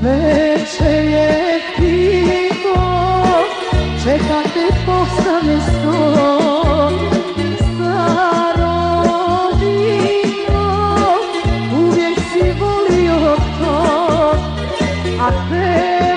Večer je tiho, čeka te postane sto. Staro vino, uvijek si volio to, a te